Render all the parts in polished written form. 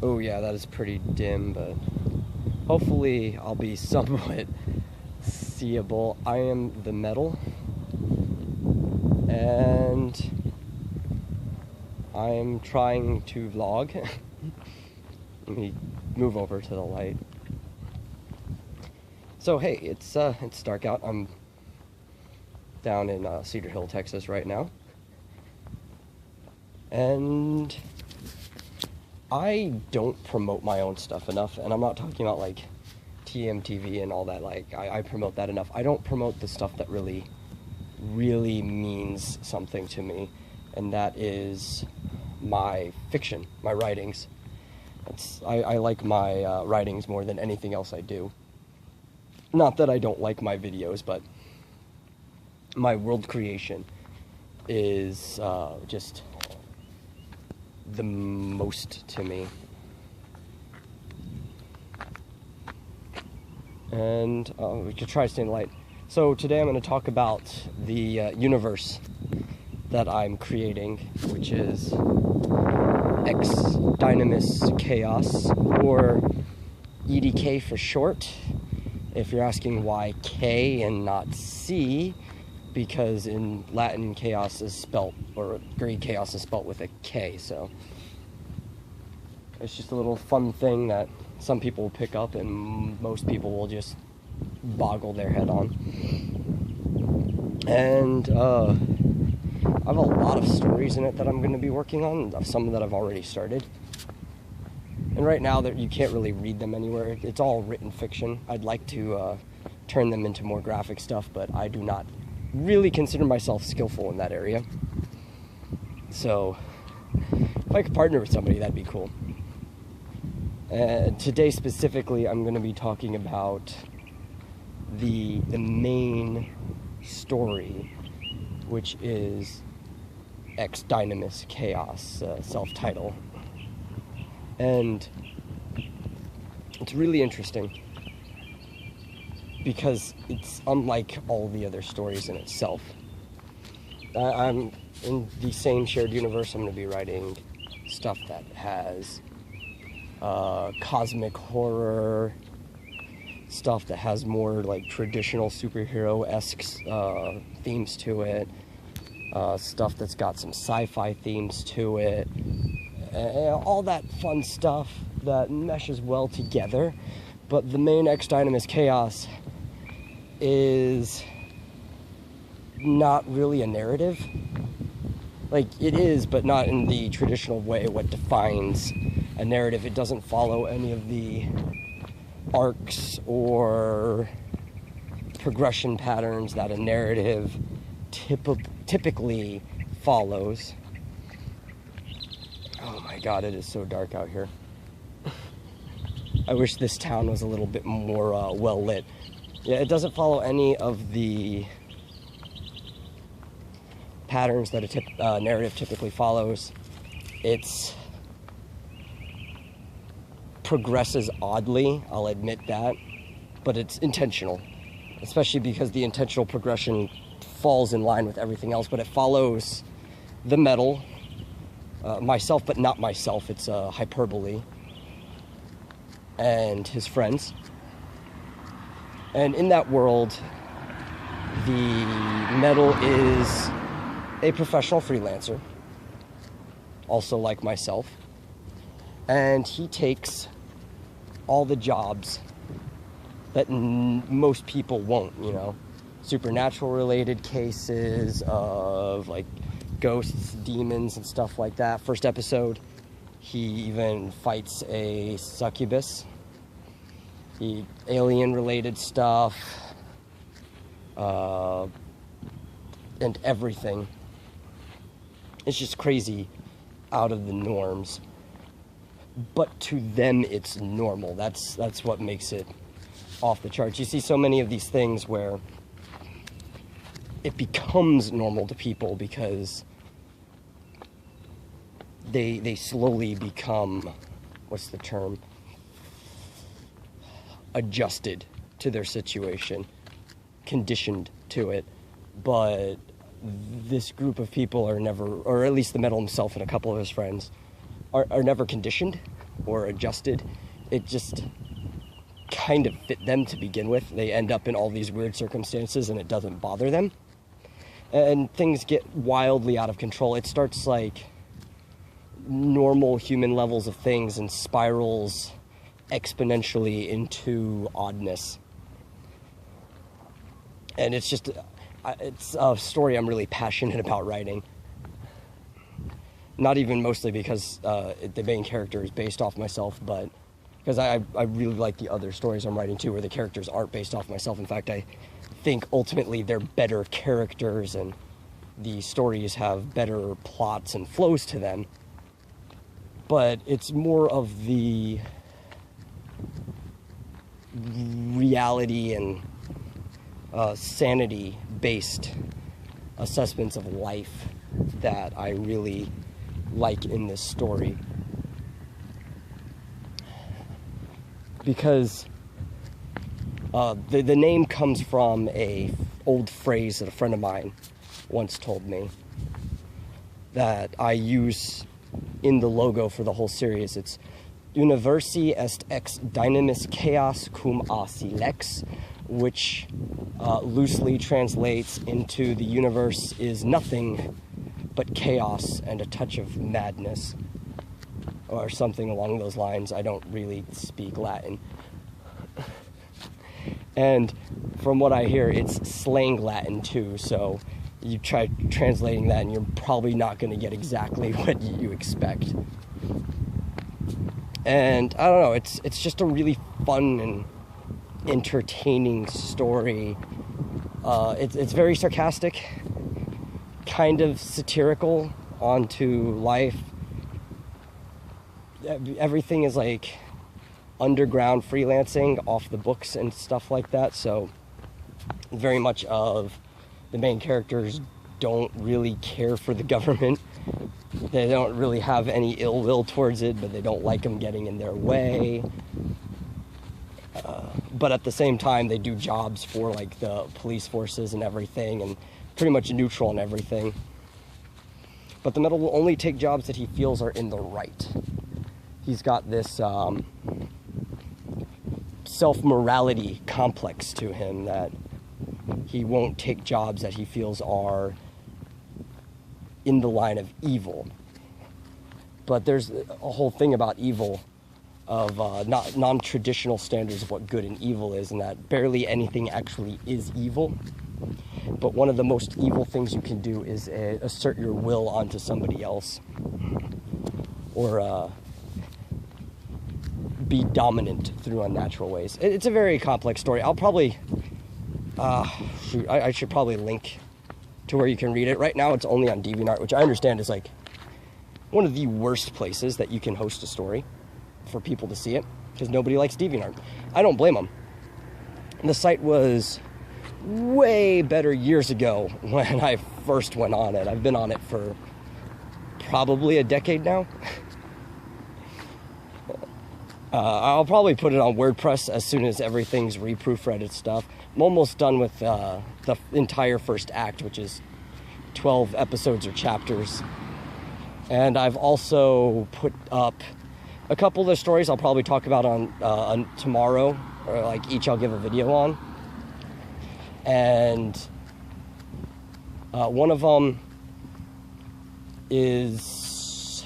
Oh yeah, that is pretty dim, but hopefully I'll be somewhat seeable. I am the metal, and I'm trying to vlog. Let me move over to the light. So hey, it's dark out. I'm down in Cedar Hill, Texas right now, and I don't promote my own stuff enough, and I'm not talking about like TMTV and all that. Like I promote that enough. I don't promote the stuff that really means something to me, and that is my fiction, my writings. I like my writings more than anything else I do. Not that I don't like my videos, but my world creation is just the most to me. And we could try to stay in the light. So today I'm going to talk about the universe that I'm creating, which is EX DYNAMIS CHAOS, or EDK for short. If you're asking why K and not C, because in Latin chaos is spelt, or Greek chaos is spelt with a K, so it's just a little fun thing that some people will pick up and most people will just boggle their head on. And I have a lot of stories in it that I'm going to be working on, some that I've already started. And right now you can't really read them anywhere. It's all written fiction. I'd like to turn them into more graphic stuff, but I do not really consider myself skillful in that area. So if I could partner with somebody, that'd be cool. Today specifically, I'm going to be talking about the main story, which is EX DYNAMIS CHAOS, self-title. And it's really interesting because it's unlike all the other stories in itself. I'm in the same shared universe. I'm going to be writing stuff that has cosmic horror, stuff that has more like traditional superhero-esque themes to it, stuff that's got some sci-fi themes to it, all that fun stuff that meshes well together. But the main EX DYNAMIS CHAOS is not really a narrative. Like, it is, but not in the traditional way what defines a narrative. It doesn't follow any of the arcs or progression patterns that a narrative typically follows. Oh my god, it is so dark out here. I wish this town was a little bit more well lit. Yeah, it doesn't follow any of the patterns that a narrative typically follows. It's progresses oddly, I'll admit that, but it's intentional, especially because the intentional progression falls in line with everything else, but it follows the metal, myself, but not myself. It's hyperbole, and his friends. And in that world, the metal is a professional freelancer, also like myself, and he takes all the jobs that most people won't, you know, supernatural related cases of like ghosts, demons, and stuff like that. First episode, he even fights a succubus. Alien related stuff, and everything. It's just crazy, out of the norms. But to them, it's normal. That's what makes it off the charts. You see so many of these things where it becomes normal to people because they slowly become, what's the term? Adjusted to their situation, conditioned to it. But this group of people are never, or at least the metal himself and a couple of his friends, are never conditioned. or adjusted. It just kind of fit them to begin with. They end up in all these weird circumstances and it doesn't bother them. And things get wildly out of control. It starts like normal human levels of things and spirals exponentially into oddness. And it's just, it's a story I'm really passionate about writing. Not even mostly because the main character is based off myself, but because I really like the other stories I'm writing too, where the characters aren't based off myself. In fact, I think ultimately they're better characters and the stories have better plots and flows to them. But it's more of the reality and sanity-based assessments of life that I really like in this story. Because the name comes from a old phrase that a friend of mine once told me that I use in the logo for the whole series. It's Universi est ex dynamis chaos cum a silex, which loosely translates into the universe is nothing but chaos and a touch of madness, or something along those lines. I don't really speak Latin. And from what I hear, it's slang Latin too, so you try translating that and you're probably not going to get exactly what you expect. And I don't know, it's just a really fun and entertaining story. It's very sarcastic, kind of satirical onto life. Everything is like underground freelancing off the books and stuff like that, so very much of the main characters don't really care for the government. They don't really have any ill will towards it, but they don't like them getting in their way. But at the same time, they do jobs for like the police forces and everything, and pretty much neutral and everything. But the Metal will only take jobs that he feels are in the right. He's got this self-morality complex to him that he won't take jobs that he feels are in the line of evil. But there's a whole thing about evil of non-traditional standards of what good and evil is, and that barely anything actually is evil. But one of the most evil things you can do is assert your will onto somebody else, or be dominant through unnatural ways. It's a very complex story. I'll probably, I should probably link to where you can read it. Right now it's only on DeviantArt, which I understand is like one of the worst places that you can host a story for people to see it, because nobody likes DeviantArt. I don't blame them. The site was way better years ago when I first went on it. I've been on it for probably a decade now. I'll probably put it on WordPress as soon as everything's reproofreaded stuff. I'm almost done with the entire first act, which is 12 episodes or chapters. And I've also put up a couple of the stories I'll probably talk about on tomorrow, or like each I'll give a video on. And one of them is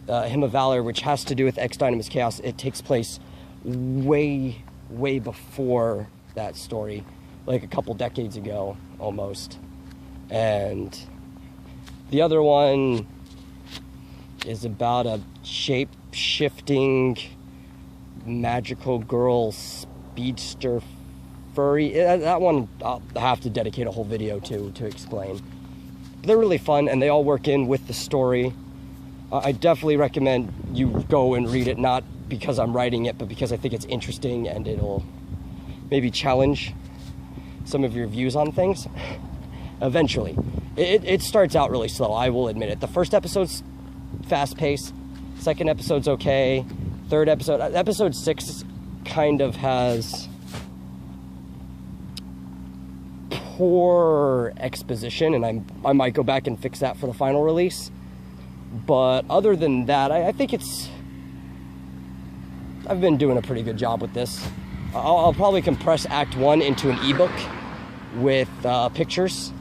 Hymn of Valor, which has to do with EX DYNAMIS CHAOS. It takes place way before that story, like a couple decades ago almost. And the other one is about a shape-shifting magical girl speedster furry. That one I'll have to dedicate a whole video to explain. They're really fun, and they all work in with the story. I definitely recommend you go and read it, not because I'm writing it, but because I think it's interesting and it'll maybe challenge some of your views on things. Eventually. It starts out really slow, I will admit it. The first episode's fast-paced, second episode's okay, third episode, episode 6 kind of has poor exposition, and I might go back and fix that for the final release. But other than that, I think it's I've been doing a pretty good job with this. I'll probably compress Act 1 into an ebook with pictures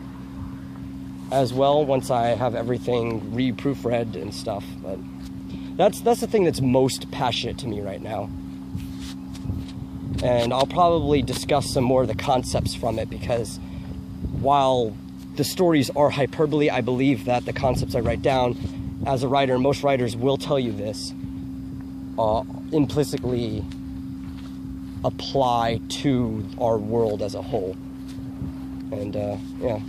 as well once I have everything re-proofread and stuff. But that's the thing that's most passionate to me right now. And I'll probably discuss some more of the concepts from it, because while the stories are hyperbole, I believe that the concepts I write down, as a writer, most writers will tell you this, implicitly apply to our world as a whole. And yeah,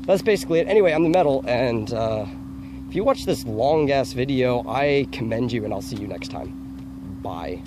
that's basically it. Anyway, I'm the Metal, and if you watch this long ass video, I commend you, and I'll see you next time. Bye.